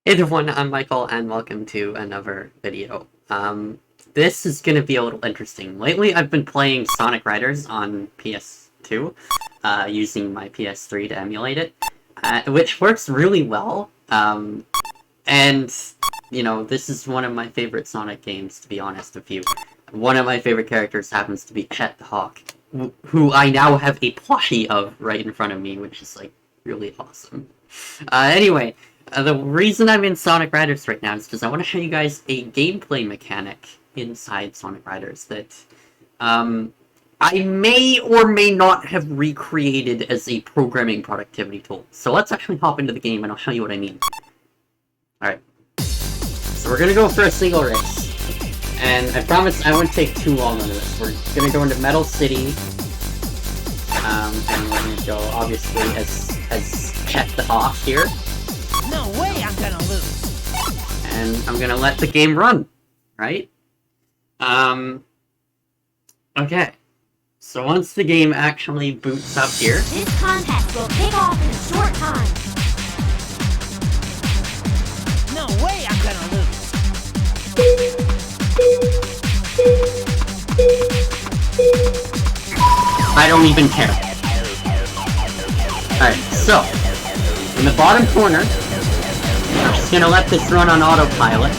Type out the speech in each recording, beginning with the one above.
Hey everyone, I'm Michael, and welcome to another video. This is gonna be a little interesting. Lately, I've been playing Sonic Riders on PS2, using my PS3 to emulate it, which works really well. And, you know, this is one of my favorite Sonic games, to be honest with you. One of my favorite characters happens to be Chet the Hawk, who I now have a plushie of right in front of me, which is, like, really awesome. Anyway, the reason I'm in Sonic Riders right now is because I want to show you guys a gameplay mechanic inside Sonic Riders that, I may or may not have recreated as a programming productivity tool. So let's actually hop into the game and I'll show you what I mean. Alright. So we're gonna go for a single race. And I promise I won't take too long on this. We're gonna go into Metal City. And we're gonna go, obviously, as Chet the Hawk here. No way I'm gonna lose! And I'm gonna let the game run, right? Okay. So once the game actually boots up here... This contest will kick off in a short time. No way I'm gonna lose! I don't even care. Alright, so... in the bottom corner, I'm just gonna let this run on autopilot.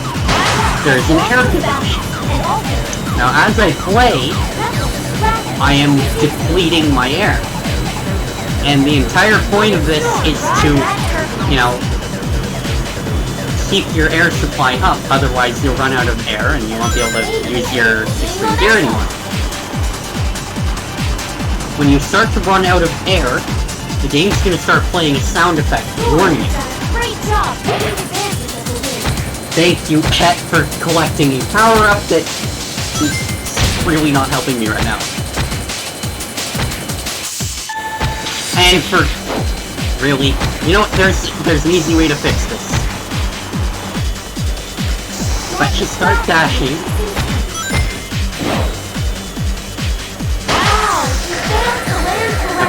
There's an air condition. Now as I play, I am depleting my air. And the entire point of this is to, you know, keep your air supply up, otherwise you'll run out of air and you won't be able to use your extreme gear anymore. When you start to run out of air, the game's gonna start playing a sound effect warning you. Great job! Thank you, Chet, for collecting a power-up that is really not helping me right now. And for... really? You know what, there's an easy way to fix this. Let's just start dashing.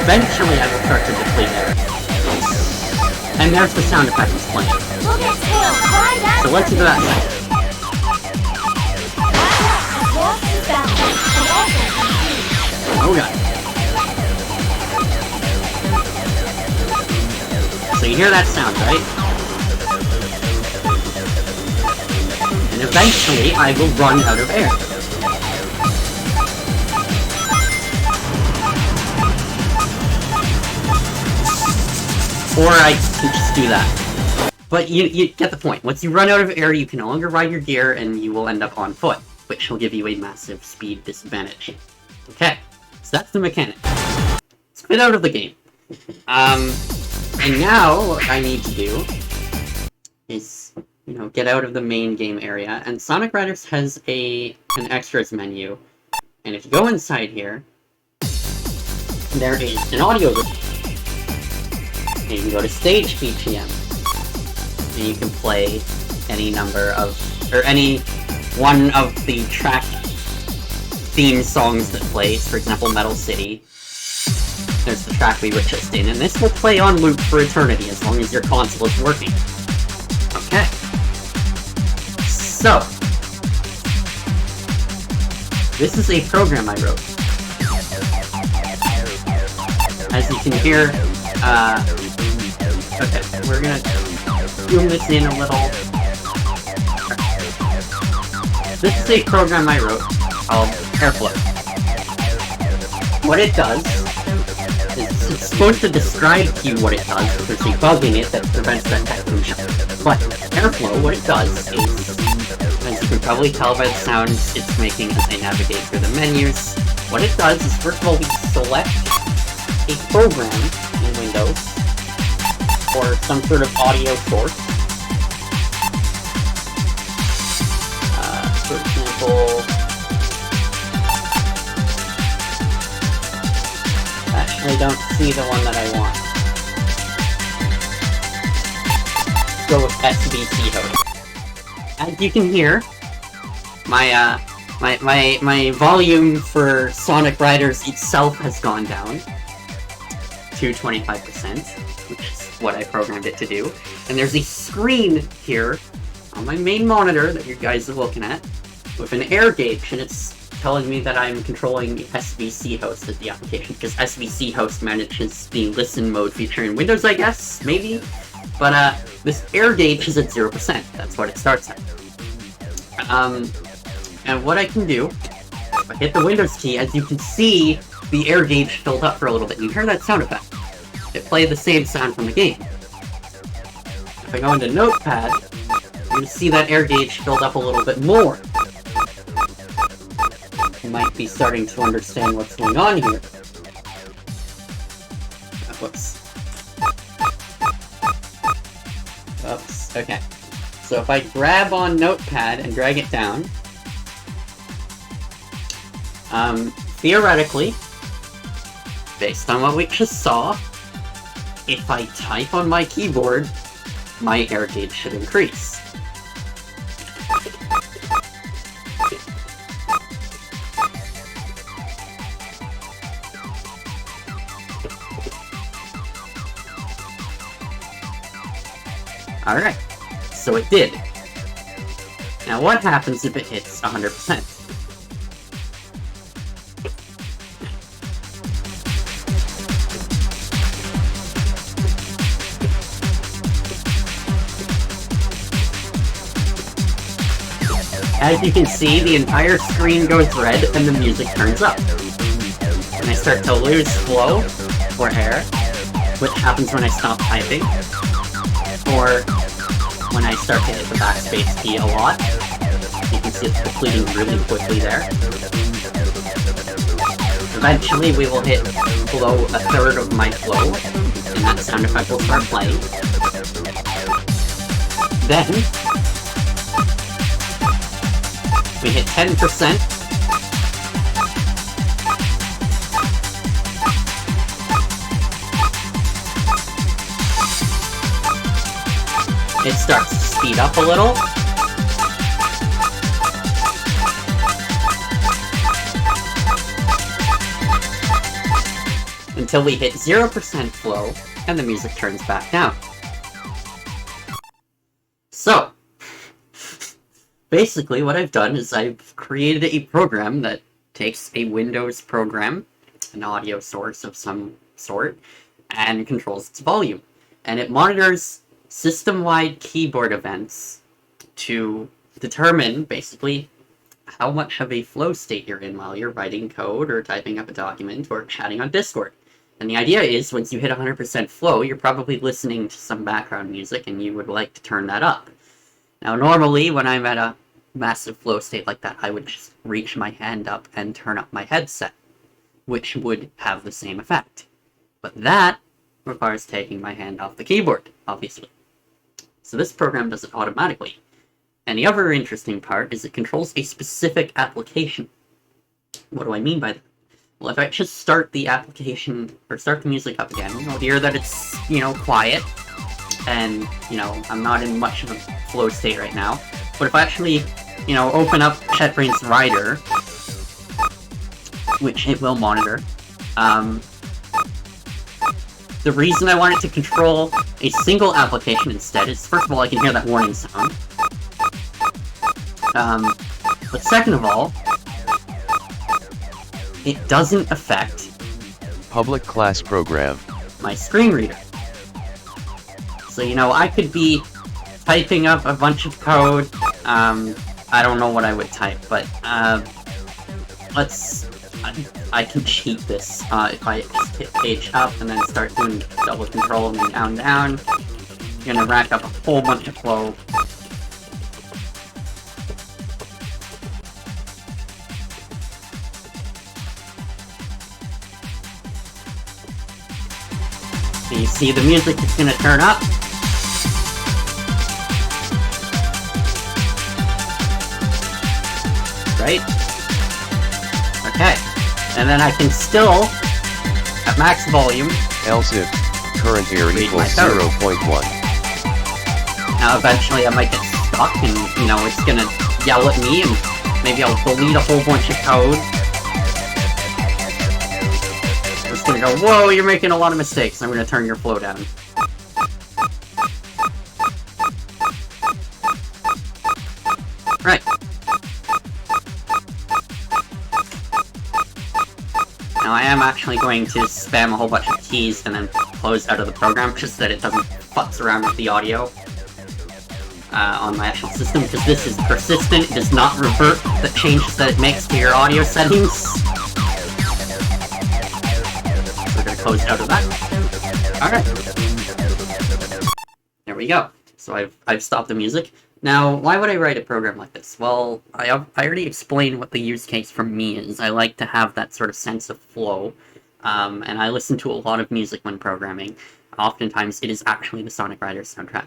Eventually I will start to deplete air. And there's the sound effect it's playing. So let's do that side. Oh god. So you hear that sound, right? And eventually I will run out of air. Or I can just do that. But you get the point. Once you run out of air, you can no longer ride your gear, and you will end up on foot, which will give you a massive speed disadvantage. Okay, so that's the mechanic. Let's quit out of the game. And now what I need to do is, you know, get out of the main game area, and Sonic Riders has an extras menu. And if you go inside here, there is an audio room. And you can go to stage BPM, and you can play any number of, or any one of the track theme songs that plays. For example, Metal City. There's the track we were just in, and this will play on loop for eternity as long as your console is working. Okay. So, this is a program I wrote. As you can hear, okay, we're gonna zoom this in a little. This is a program I wrote called Airflow. What it does is it's supposed to describe to you what it does, but there's a bug in it that prevents that type of motion. But Airflow, what it does is, as you can probably tell by the sounds it's making as I navigate through the menus, what it does is, first of all, we select a program in Windows, or some sort of audio source. For example, actually I don't see the one that I want. Let's go with SBC Host. As you can hear, my volume for Sonic Riders itself has gone down to 25%, which is what I programmed it to do. And there's a screen here on my main monitor that you guys are looking at with an air gauge, and it's telling me that I'm controlling SVC host as the application, because SVC host manages the listen mode feature in Windows, I guess, maybe? But this air gauge is at 0%, that's what it starts at. And what I can do, if I hit the Windows key, as you can see, the air gauge filled up for a little bit. You hear that sound effect? It played the same sound from the game. If I go into Notepad, you're going to see that air gauge filled up a little bit more. You might be starting to understand what's going on here. Whoops. Oops, okay. So if I grab on Notepad and drag it down, theoretically, based on what we just saw, if I type on my keyboard, my air gauge should increase. Alright, so it did. Now what happens if it hits 100%? As you can see, the entire screen goes red and the music turns up. And I start to lose flow, or air, which happens when I stop typing, or when I start to hit the backspace key a lot. You can see it's depleting really quickly there. Eventually we will hit below a third of my flow, and that sound effect will start playing. Then, we hit 10%. It starts to speed up a little. Until we hit 0% flow, and the music turns back down. So, basically what I've done is I've created a program that takes a Windows program, an audio source of some sort, and controls its volume. And it monitors system-wide keyboard events to determine, basically, how much of a flow state you're in while you're writing code or typing up a document or chatting on Discord. And the idea is, once you hit 100% flow, you're probably listening to some background music and you would like to turn that up. Now, normally, when I'm at a massive flow state like that, I would just reach my hand up and turn up my headset, which would have the same effect. But that requires taking my hand off the keyboard, obviously. So this program does it automatically. And the other interesting part is it controls a specific application. What do I mean by that? Well, if I just start the application, or start the music up again, you'll hear that it's, quiet, and, I'm not in much of a flow state right now. But if I actually, open up JetBrains Writer, which it will monitor, the reason I wanted to control a single application instead is, first of all, I can hear that warning sound. But second of all, it doesn't affect public class program, my screen reader. So, I could be typing up a bunch of code. I don't know what I would type, but I can cheat this. If I just hit page up and then start doing double control and then down, you're gonna rack up a whole bunch of flow. So you see the music is gonna turn up. Right? Okay. And then I can still, at max volume, else if current air equals 0.1. Now eventually I might get stuck and, it's gonna yell at me and maybe I'll delete a whole bunch of code. It's gonna go, whoa, you're making a lot of mistakes. I'm gonna turn your flow down. Right. Now I am actually going to spam a whole bunch of keys and then close out of the program just so that it doesn't futz around with the audio on my actual system, because this is persistent, it does not revert the changes that it makes to your audio settings. So we're gonna close out of that. Alright. There we go. So I've stopped the music. Now, why would I write a program like this? Well, I already explained what the use case for me is. I like to have that sort of sense of flow, and I listen to a lot of music when programming. Oftentimes, it is actually the Sonic Riders soundtrack.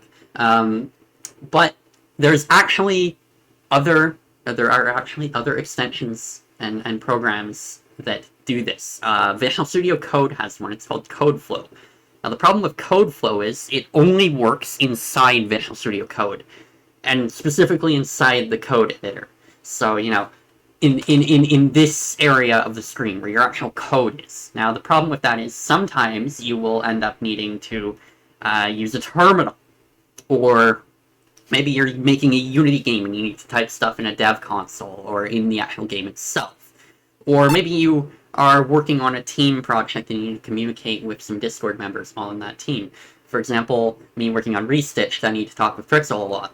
But there's actually there are actually other extensions and programs that do this. Visual Studio Code has one. It's called CodeFlow. Now, the problem with CodeFlow is it only works inside Visual Studio Code, and specifically inside the code editor. So, you know, in this area of the screen where your actual code is. Now, the problem with that is sometimes you will end up needing to use a terminal, or maybe you're making a Unity game and you need to type stuff in a dev console or in the actual game itself. Or maybe you are working on a team project and you need to communicate with some Discord members while in that team. For example, me working on Restitched, I need to talk with Trixel a lot.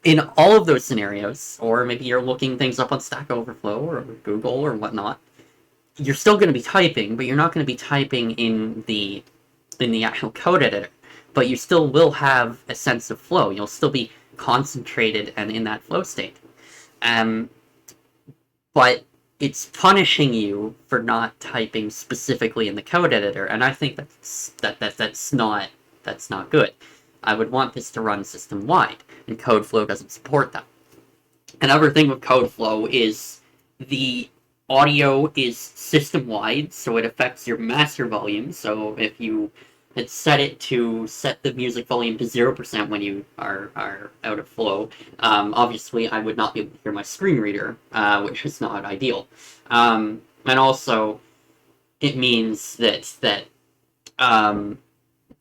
In all of those scenarios, or maybe you're looking things up on Stack Overflow or Google or whatnot, you're still going to be typing, but you're not going to be typing in the actual code editor. But you still will have a sense of flow. You'll still be concentrated and in that flow state. But it's punishing you for not typing specifically in the code editor, and I think that's not good. I would want this to run system-wide, and CodeFlow doesn't support that. Another thing with CodeFlow is the audio is system-wide, so it affects your master volume. So if you had set the music volume to 0% when you are out of flow, obviously I would not be able to hear my screen reader, which is not ideal. And also, it means that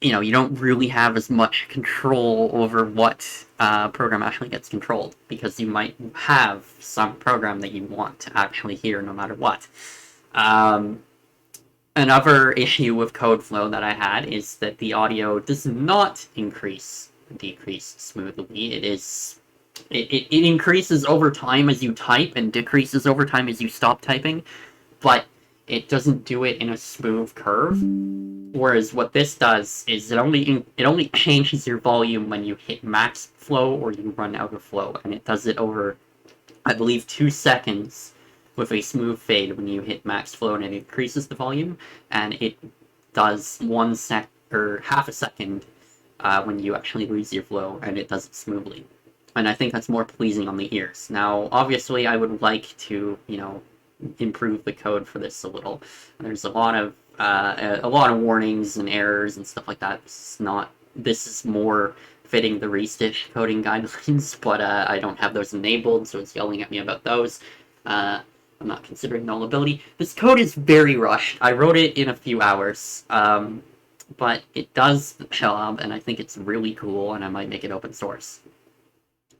you know, you don't really have as much control over what program actually gets controlled, because you might have some program that you want to actually hear no matter what. Another issue with CodeFlow that I had is that the audio does not decrease smoothly. It increases over time as you type and decreases over time as you stop typing, but it doesn't do it in a smooth curve. Whereas what this does is it only changes your volume when you hit max flow or you run out of flow, and it does it over, I believe, 2 seconds with a smooth fade when you hit max flow, and it increases the volume, and it does 1 sec or half a second when you actually lose your flow, and it does it smoothly. And I think that's more pleasing on the ears. Now, obviously, I would like to, you know, improve the code for this a little. There's a lot of warnings and errors and stuff like that. This is more fitting the Restitched coding guidelines, but I don't have those enabled, so it's yelling at me about those. I'm not considering nullability. This code is very rushed. I wrote it in a few hours, but it does the job, and I think it's really cool, and I might make it open source.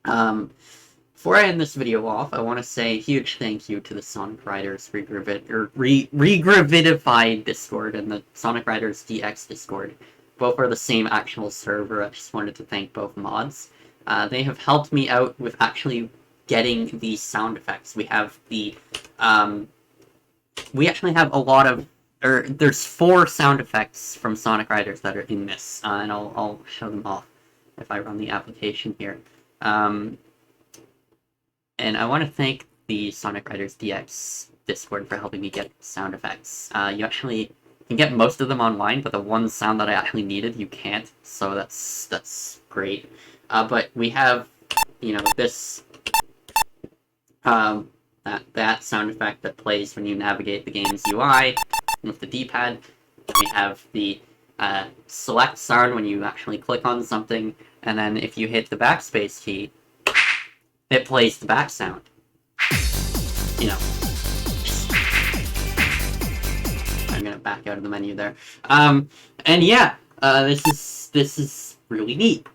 Before I end this video off, I want to say a huge thank you to the Sonic Riders Regravidified Discord and the Sonic Riders DX Discord. Both are the same actual server. I just wanted to thank both mods. They have helped me out with actually getting these sound effects. We have we actually have a lot of, there's 4 sound effects from Sonic Riders that are in this, and I'll show them off if I run the application here. And I want to thank the Sonic Riders DX Discord for helping me get sound effects. You actually can get most of them online, but the one sound that I actually needed, you can't, so that's great. But we have, you know, this, that sound effect that plays when you navigate the game's UI with the D-pad. We have the select sound when you actually click on something, and then if you hit the backspace key, it plays the back sound. You know. I'm gonna back out of the menu there. And yeah, this is really neat.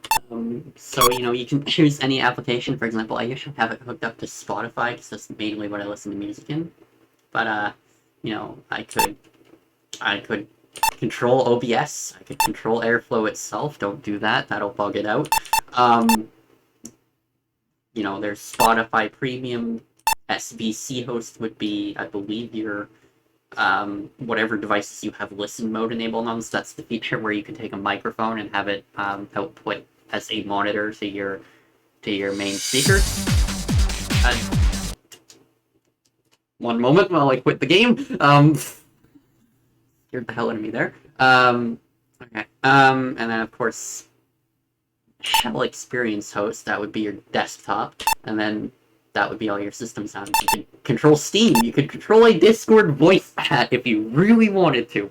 So, you know, you can choose any application. For example, I usually have it hooked up to Spotify, because that's mainly what I listen to music in. But, you know, I could control OBS, I could control Airflow itself. Don't do that, that'll bug it out. You know, there's Spotify Premium. SBC host would be, I believe, your whatever devices you have listen mode enabled on. So that's the feature where you can take a microphone and have it output as a monitor to your main speaker. One moment while I quit the game. Scared the hell out of me there. Okay. And then of course, Shell Experience Host. That would be your desktop, and then that would be all your system sounds. You could control Steam. You could control a Discord voice chat if you really wanted to.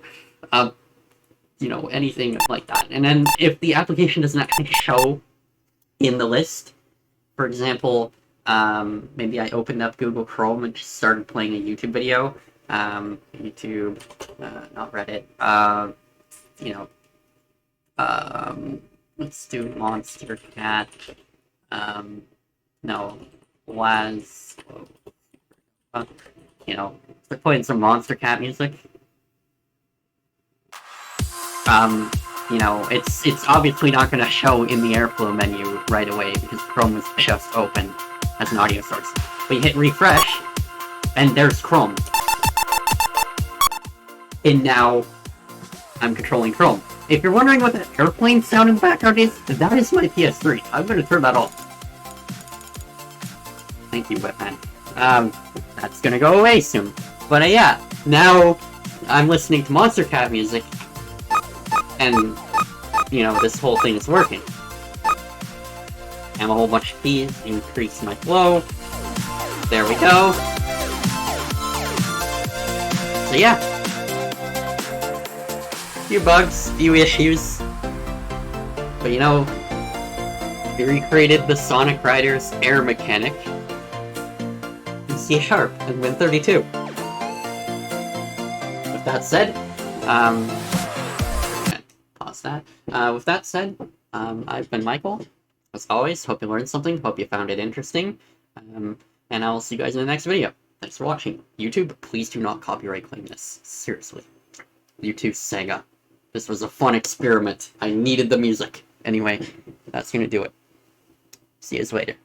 You know, anything like that. And then if the application doesn't actually show in the list, for example, maybe I opened up Google Chrome and just started playing a YouTube video. YouTube, not Reddit. You know, let's do Monster Cat. No, was, you know, they're playing some Monster Cat music. You know, it's obviously not going to show in the Airflow menu right away because Chrome is just open as an audio source. But you hit refresh, and there's Chrome. And now, I'm controlling Chrome. If you're wondering what that airplane sound in the background is, that is my PS3. I'm going to turn that off. Thank you, Whitman. That's gonna go away soon. But yeah, now I'm listening to Monster Cat music, and, you know, this whole thing is working. And a whole bunch of keys, increase my flow. There we go. So yeah. Few bugs, few issues. But you know, we recreated the Sonic Riders air mechanic in C# and Win32. With that said, pause that. With that said, I've been Michael. As always, hope you learned something, hope you found it interesting, and I will see you guys in the next video. Thanks for watching. YouTube, please do not copyright claim this. Seriously. YouTube Sega. This was a fun experiment. I needed the music. Anyway, that's gonna do it. See you later.